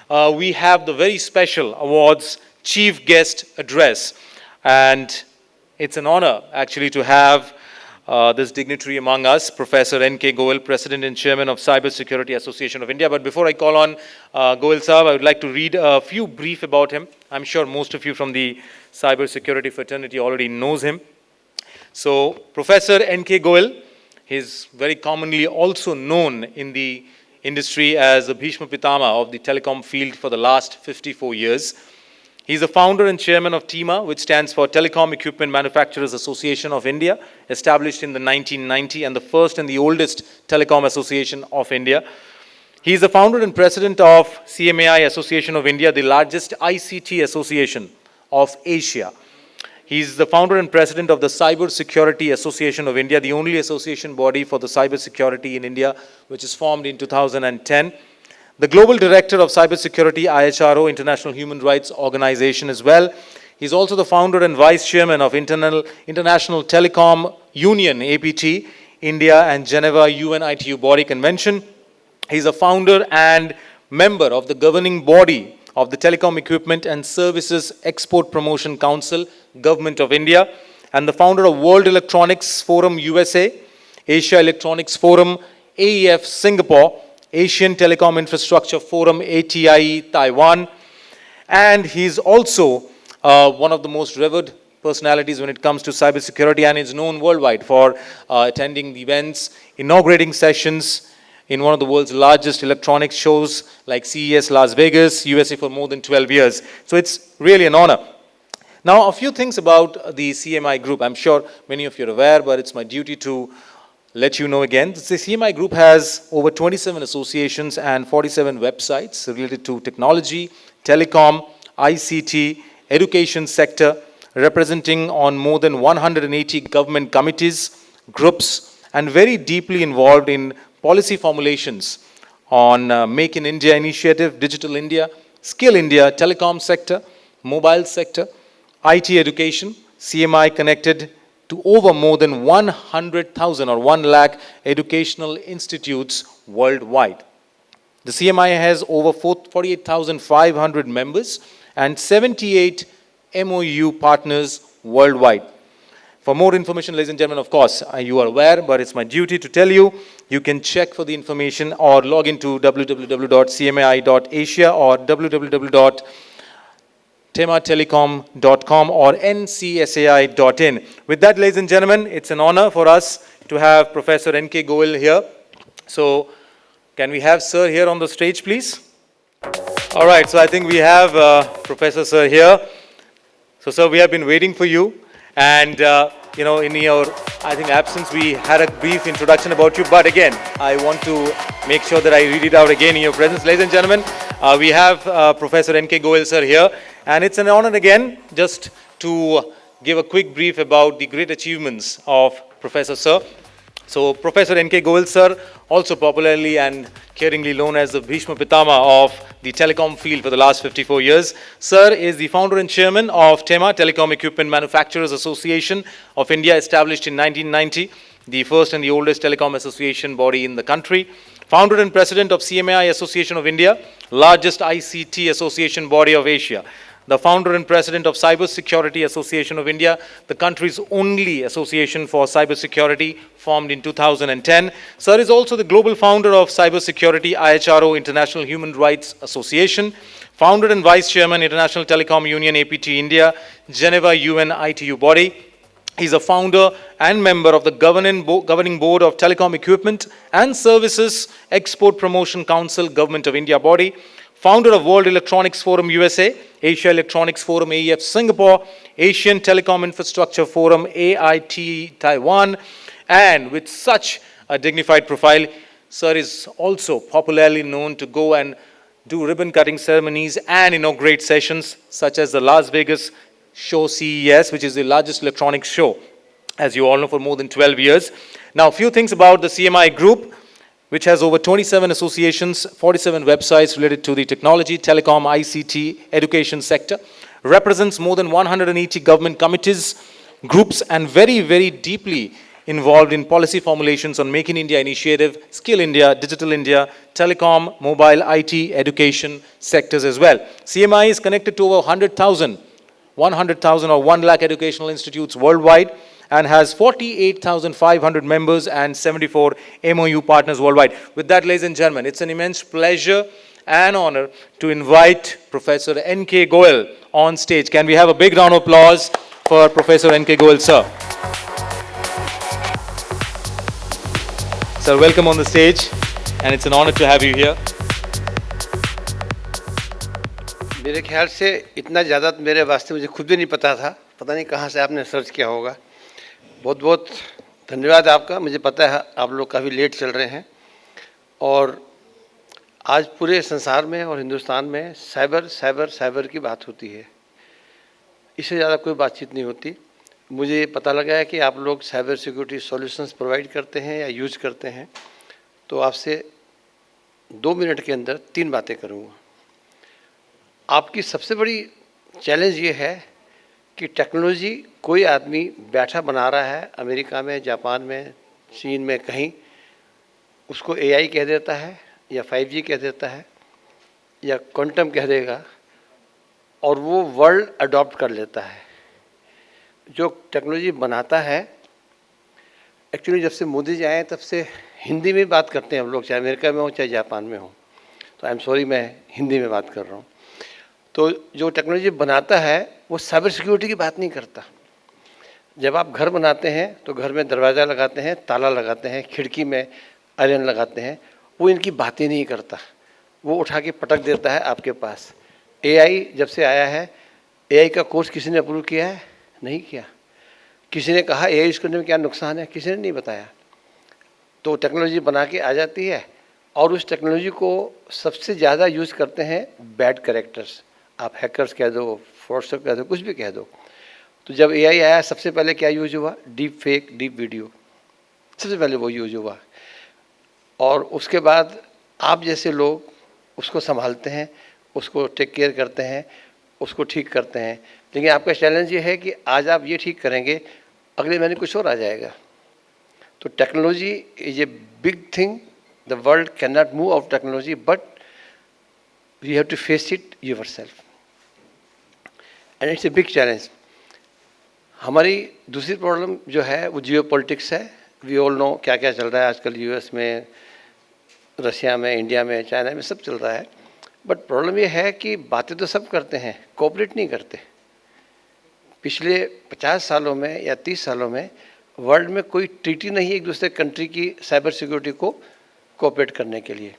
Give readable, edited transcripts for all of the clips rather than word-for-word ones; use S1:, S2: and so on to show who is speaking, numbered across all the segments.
S1: we have the very special awards chief guest address. And it's an honor actually to have this dignitary among us, Professor N.K. Goel, President and Chairman of Cyber Security Association of India. But before I call on Goel Sahab, I would like to read a few brief about him. I'm sure most of you from the cyber security fraternity already knows him. So Professor N.K. Goel, he's very commonly also known in the industry as the Bhishma Pitama of the telecom field for the last 54 years. He's the founder and chairman of TEMA, which stands for Telecom Equipment Manufacturers Association of India, established in the 1990 and the first and the oldest telecom association of India. He's the founder and president of CMAI Association of India, the largest ICT association of Asia. He's the founder and president of the Cyber Security Association of India, the only association body for the cyber security in India, which is formed in 2010. The global director of cybersecurity, IHRO, International Human Rights Organization as well. He's also the founder and vice chairman of International Telecom Union, APT, India and Geneva UN ITU Body Convention. He's a founder and member of the governing body of the Telecom Equipment and Services Export Promotion Council, Government of India, and the founder of World Electronics Forum USA, Asia Electronics Forum, AEF Singapore, Asian Telecom Infrastructure Forum, ATIE Taiwan, and he's also one of the most revered personalities when it comes to cybersecurity, and is known worldwide for attending events, inaugurating sessions in one of the world's largest electronics shows like CES Las Vegas, USA, for more than 12 years. So it's really an honor. Now, a few things about the CMI group. I'm sure many of you are aware, but it's my duty to let you know again. The CMI group has over 27 associations and 47 websites related to technology, telecom, ICT, education sector, representing on more than 180 government committees, groups, and very deeply involved in policy formulations on Make in India initiative, Digital India, Skill India, telecom sector, mobile sector, IT education. CMI connected to over more than 100,000 or 1 lakh educational institutes worldwide. The CMI has over 48,500 members and 78 MOU partners worldwide. For more information, ladies and gentlemen, of course, you are aware, but it's my duty to tell you, you can check for the information or log into www.cmai.asia or www.tematelecom.com or ncsai.in. With that, ladies and gentlemen, it's an honor for us to have Professor N.K. Goel here. So, can we have Sir here on the stage, please? All right, so I think we have Professor Sir here. So, Sir, we have been waiting for you. And, in your, I think, absence, we had a brief introduction about you. But again, I want to make sure that I read it out again in your presence. Ladies and gentlemen, we have Professor N.K. Goel, sir, here. And it's an honor again just to give a quick brief about the great achievements of Professor Sir. So, Professor N.K. Goel, sir, also popularly and caringly known as the Bhishma Pitama of the telecom field for the last 54 years. Sir is the founder and chairman of TEMA, Telecom Equipment Manufacturers Association of India, established in 1990, the first and the oldest telecom association body in the country. Founder and president of CMAI Association of India, largest ICT association body of Asia. The founder and president of Cyber Security Association of India, the country's only association for cybersecurity, formed in 2010. Sir is also the global founder of Cyber Security, IHRO, International Human Rights Association, founder and vice chairman, International Telecom Union, APT India, Geneva UN ITU Body. He's a founder and member of the governing board of Telecom Equipment and Services Export Promotion Council, Government of India Body. Founder of World Electronics Forum USA, Asia Electronics Forum AEF Singapore, Asian Telecom Infrastructure Forum AIT Taiwan, and with such a dignified profile, Sir is also popularly known to go and do ribbon cutting ceremonies and inaugurate sessions such as the Las Vegas show CES, which is the largest electronics show, as you all know, for more than 12 years. Now, a few things about the CMI group, which has over 27 associations, 47 websites related to the technology, telecom, ICT, education sector, represents more than 180 government committees, groups, and very, very deeply involved in policy formulations on Make in India initiative, Skill India, Digital India, Telecom, Mobile, IT, Education sectors as well. CMI is connected to over 100,000 or 1 lakh educational institutes worldwide and has 48,500 members and 74 MOU partners worldwide. With that, ladies and gentlemen, it's an immense pleasure and honor to invite Professor N.K. Goel on stage. Can we have a big round of applause for Professor N.K. Goel, sir? Sir, welcome on the stage, and it's an honor to have you here.
S2: मेरे ख्याल से इतना ज़्यादा मेरे वास्ते मुझे खुद भी नहीं पता था, पता नहीं कहाँ से आपने सर्च किया होगा। बहुत बहुत धन्यवाद आपका। मुझे पता है आप लोग काफ़ी लेट चल रहे हैं और आज पूरे संसार में और हिंदुस्तान में साइबर की बात होती है। इससे ज़्यादा कोई बातचीत नहीं होती। मुझे पता लगा है कि आप लोग साइबर सिक्योरिटी सॉल्यूशंस प्रोवाइड करते हैं या यूज़ करते हैं, तो आपसे 2 मिनट के अंदर 3 बातें करूँगा। आपकी सबसे बड़ी चैलेंज ये है कि टेक्नोलॉजी कोई आदमी बैठा बना रहा है अमेरिका में, जापान में, चीन में, कहीं उसको AI कह देता है या 5G कह देता है या क्वांटम कह देगा और वो वर्ल्ड अडॉप्ट कर लेता है। जो टेक्नोलॉजी बनाता है, एक्चुअली जब से मोदी जी आए तब से हिंदी में बात करते हैं हम लोग, चाहे अमेरिका में हो चाहे जापान में हो। तो आई एम सॉरी, मैं हिंदी में बात कर रहा हूँ। तो जो टेक्नोलॉजी बनाता है वो साइबर सिक्योरिटी की बात नहीं करता। जब आप घर बनाते हैं तो घर में दरवाज़ा लगाते हैं, ताला लगाते हैं, खिड़की में आयरन लगाते हैं, वो इनकी बातें नहीं करता, वो उठा के पटक देता है आपके पास। AI जब से आया है, AI का कोर्स किसी ने अप्रूव किया है? नहीं किया। किसी ने कहा AI यूज़ करने में क्या नुकसान है? किसी ने नहीं बताया। तो टेक्नोलॉजी बना के आ जाती है और उस टेक्नोलॉजी को सबसे ज़्यादा यूज़ करते हैं बैड कैरेक्टर्स। आप हैकर्स कह दो, फ्रॉडस्टर कह दो, कुछ भी कह दो। तो जब AI आया सबसे पहले क्या यूज़ हुआ? डीप फेक, डीप वीडियो, सबसे पहले वो यूज़ हुआ। और उसके बाद आप जैसे लोग उसको संभालते हैं, उसको टेक केयर करते हैं, उसको ठीक करते हैं। लेकिन आपका चैलेंज ये है कि आज आप ये ठीक करेंगे, अगले महीने कुछ और आ जाएगा। तो technology is a big thing. The world can not move out technology, but we have to face it yourself and it's a big challenge. हमारी दूसरी प्रॉब्लम जो है वो जियो पॉलिटिक्स है। वी ऑल नो क्या क्या चल रहा है आजकल US में, रशिया में, इंडिया में, चाइना में, सब चल रहा है। बट प्रॉब्लम ये है कि बातें तो सब करते हैं, कोऑपरेट नहीं करते। पिछले 50 सालों में या 30 सालों में वर्ल्ड में कोई ट्रीटी नहीं है एक दूसरे कंट्री की साइबर सिक्योरिटी को कोऑपरेट करने के लिए।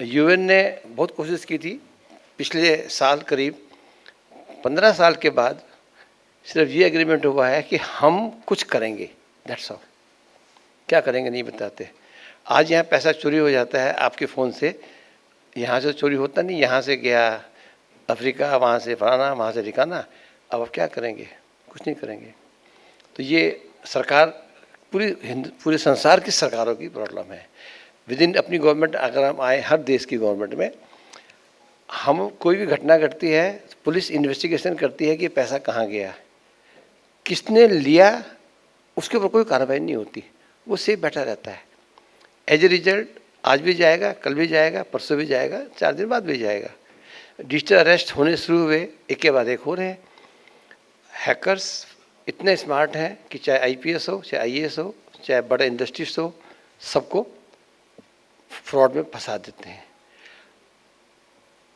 S2: UN ने बहुत कोशिश की थी। पिछले साल करीब 15 साल के बाद सिर्फ ये एग्रीमेंट हुआ है कि हम कुछ करेंगे, दैट्स ऑल। क्या करेंगे नहीं बताते। आज यहाँ पैसा चोरी हो जाता है आपके फ़ोन से, यहाँ से चोरी होता नहीं, यहाँ से गया अफ्रीका, वहाँ से फलाना, वहाँ से ठिकाना। अब आप क्या करेंगे? कुछ नहीं करेंगे। तो ये सरकार, पूरे संसार की सरकारों की प्रॉब्लम है। विद इन अपनी गवर्नमेंट अगर हम आए, हर देश की गवर्नमेंट में, हम कोई भी घटना घटती है, पुलिस इन्वेस्टिगेशन करती है कि पैसा कहाँ गया, किसने लिया, उसके ऊपर कोई कार्रवाई नहीं होती, वो सेफ बैठा रहता है। एज ए रिजल्ट आज भी जाएगा, कल भी जाएगा, परसों भी जाएगा, 4 दिन बाद भी जाएगा। डिजिटल अरेस्ट होने शुरू हुए, एक के बाद एक हो रहे हैं। हैकर्स इतने स्मार्ट हैं कि चाहे IPS हो, चाहे IAS हो, चाहे बड़े इंडस्ट्रीज हो, सबको फ्रॉड में फंसा देते हैं।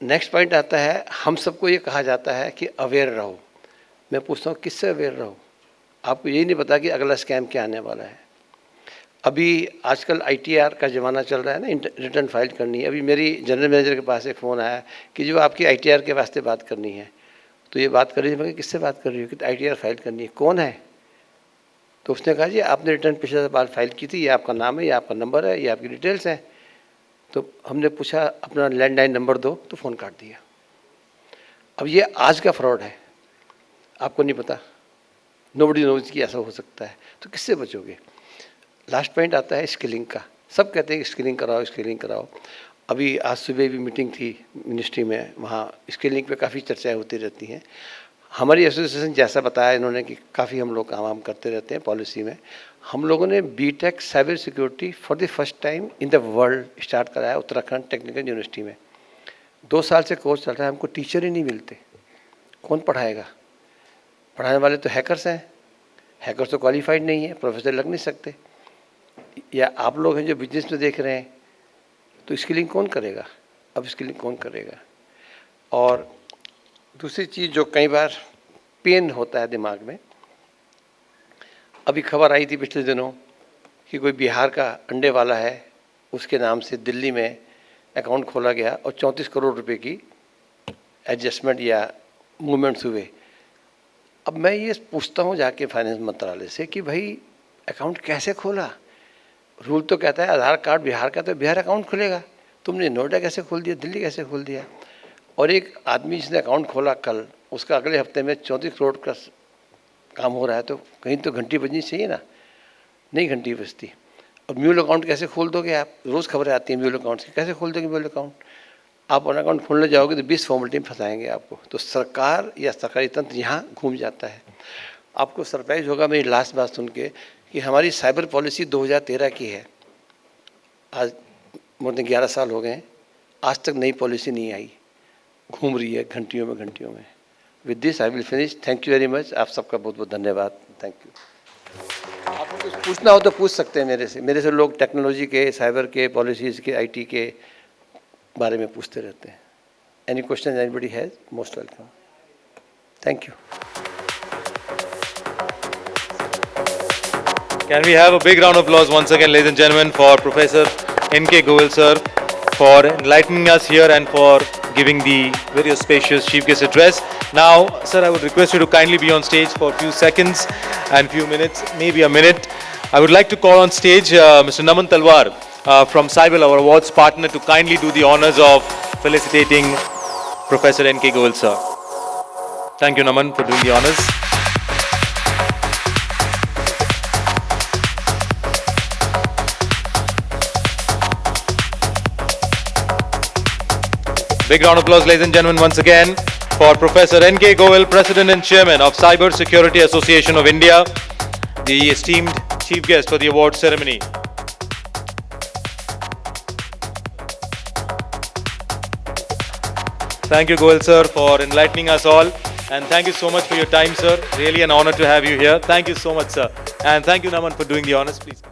S2: नेक्स्ट पॉइंट आता है, हम सबको ये कहा जाता है कि अवेयर रहो। मैं पूछता हूँ किससे अवेयर रहो? आपको यही नहीं पता कि अगला स्कैम क्या आने वाला है। अभी आजकल ITR का ज़माना चल रहा है ना, रिटर्न फाइल करनी है। अभी मेरी जनरल मैनेजर के पास एक फ़ोन आया कि जो आपकी ITR के वास्ते बात करनी है। तो ये बात कर रही है, मैं किससे बात कर रही हूँ? कि ITR फाइल करनी है। कौन है? तो उसने कहा जी आपने रिटर्न पिछले बार फाइल की थी, ये आपका नाम है, ये आपका नंबर है, ये आपकी डिटेल्स हैं। तो हमने पूछा अपना लैंडलाइन नंबर दो, तो फ़ोन काट दिया। अब ये आज का फ्रॉड है, आपको नहीं पता, नोबडी नोज कि ऐसा हो सकता है। तो किससे बचोगे? लास्ट पॉइंट आता है स्किलिंग का। सब कहते हैं स्किलिंग कराओ, स्किलिंग कराओ। अभी आज सुबह भी मीटिंग थी मिनिस्ट्री में, वहाँ स्किलिंग पे काफ़ी चर्चाएं होती रहती हैं। हमारी एसोसिएशन जैसा बताया इन्होंने कि काफ़ी हम लोग काम करते रहते हैं पॉलिसी में। हम लोगों ने B Tech cyber security for the first time in the world start कराया उत्तराखंड टेक्निकल यूनिवर्सिटी में। 2 साल से कोर्स चल रहा है, हमको टीचर ही नहीं मिलते। कौन पढ़ाएगा? पढ़ाने वाले तो हैकर्स हैं, हैकर्स तो क्वालिफाइड नहीं है, प्रोफेसर लग नहीं सकते। या आप लोग हैं जो बिजनेस में देख रहे हैं, तो स्किलिंग कौन करेगा? अब स्किलिंग कौन करेगा? और दूसरी चीज़ जो कई बार पेन होता है दिमाग में, अभी खबर आई थी पिछले दिनों कि कोई बिहार का अंडे वाला है, उसके नाम से दिल्ली में अकाउंट खोला गया और 34 करोड़ रुपए की एडजस्टमेंट या मूवमेंट्स हुए। अब मैं ये पूछता हूँ जाके फाइनेंस मंत्रालय से कि भाई अकाउंट कैसे खोला? रूल तो कहता है आधार कार्ड बिहार का तो बिहार अकाउंट खुलेगा, तुमने नोएडा कैसे खोल दिया, दिल्ली कैसे खोल दिया? और एक आदमी जिसने अकाउंट खोला कल, उसका अगले हफ्ते में 34 करोड़ का काम हो रहा है, तो कहीं तो घंटी बजनी चाहिए ना, नहीं घंटी बजती। और म्यूल अकाउंट कैसे खोल दोगे आप? रोज़ खबरें आती हैं म्यूल अकाउंट की, कैसे खोल दोगे म्यूल अकाउंट? आप अपना अकाउंट खोलने जाओगे तो 20 फॉर्मेलिटी में फंसाएंगे आपको। तो सरकार या सरकारी तंत्र यहाँ घूम जाता है। आपको सरप्राइज होगा मेरी लास्ट बात सुन के कि हमारी साइबर पॉलिसी 2013 की है, आज मोर देन 11 साल हो गए हैं, आज तक नई पॉलिसी नहीं आई, घूम रही है घंटियों में घंटियों में। With this I will finish. Thank you very much. आप सबका बहुत बहुत धन्यवाद। Thank you. आपको कुछ पूछना हो तो पूछ सकते हैं मेरे से लोग टेक्नोलॉजी के, साइबर के, पॉलिसीज़ के, आईटी के बारे में पूछते रहते हैं। Any question anybody has, most welcome. Thank you.
S1: Can we have a big round of applause once again, ladies and gentlemen, for Professor N.K. Goel sir, for enlightening us here and for giving the very auspicious chief guest address. Now, sir, I would request you to kindly be on stage for a few seconds and few minutes, maybe a minute. I would like to call on stage Mr. Naman Talwar from Cybel, our awards partner, to kindly do the honors of felicitating Professor N.K. Goel sir. Thank you, Naman, for doing the honors. Big round of applause, ladies and gentlemen, once again for Professor N.K. Goel, President and Chairman of Cyber Security Association of India, the esteemed chief guest for the award ceremony. Thank you, Goel sir, for enlightening us all, and thank you so much for your time, sir. Really an honor to have you here. Thank you so much, sir, and thank you, Naman, for doing the honors, please.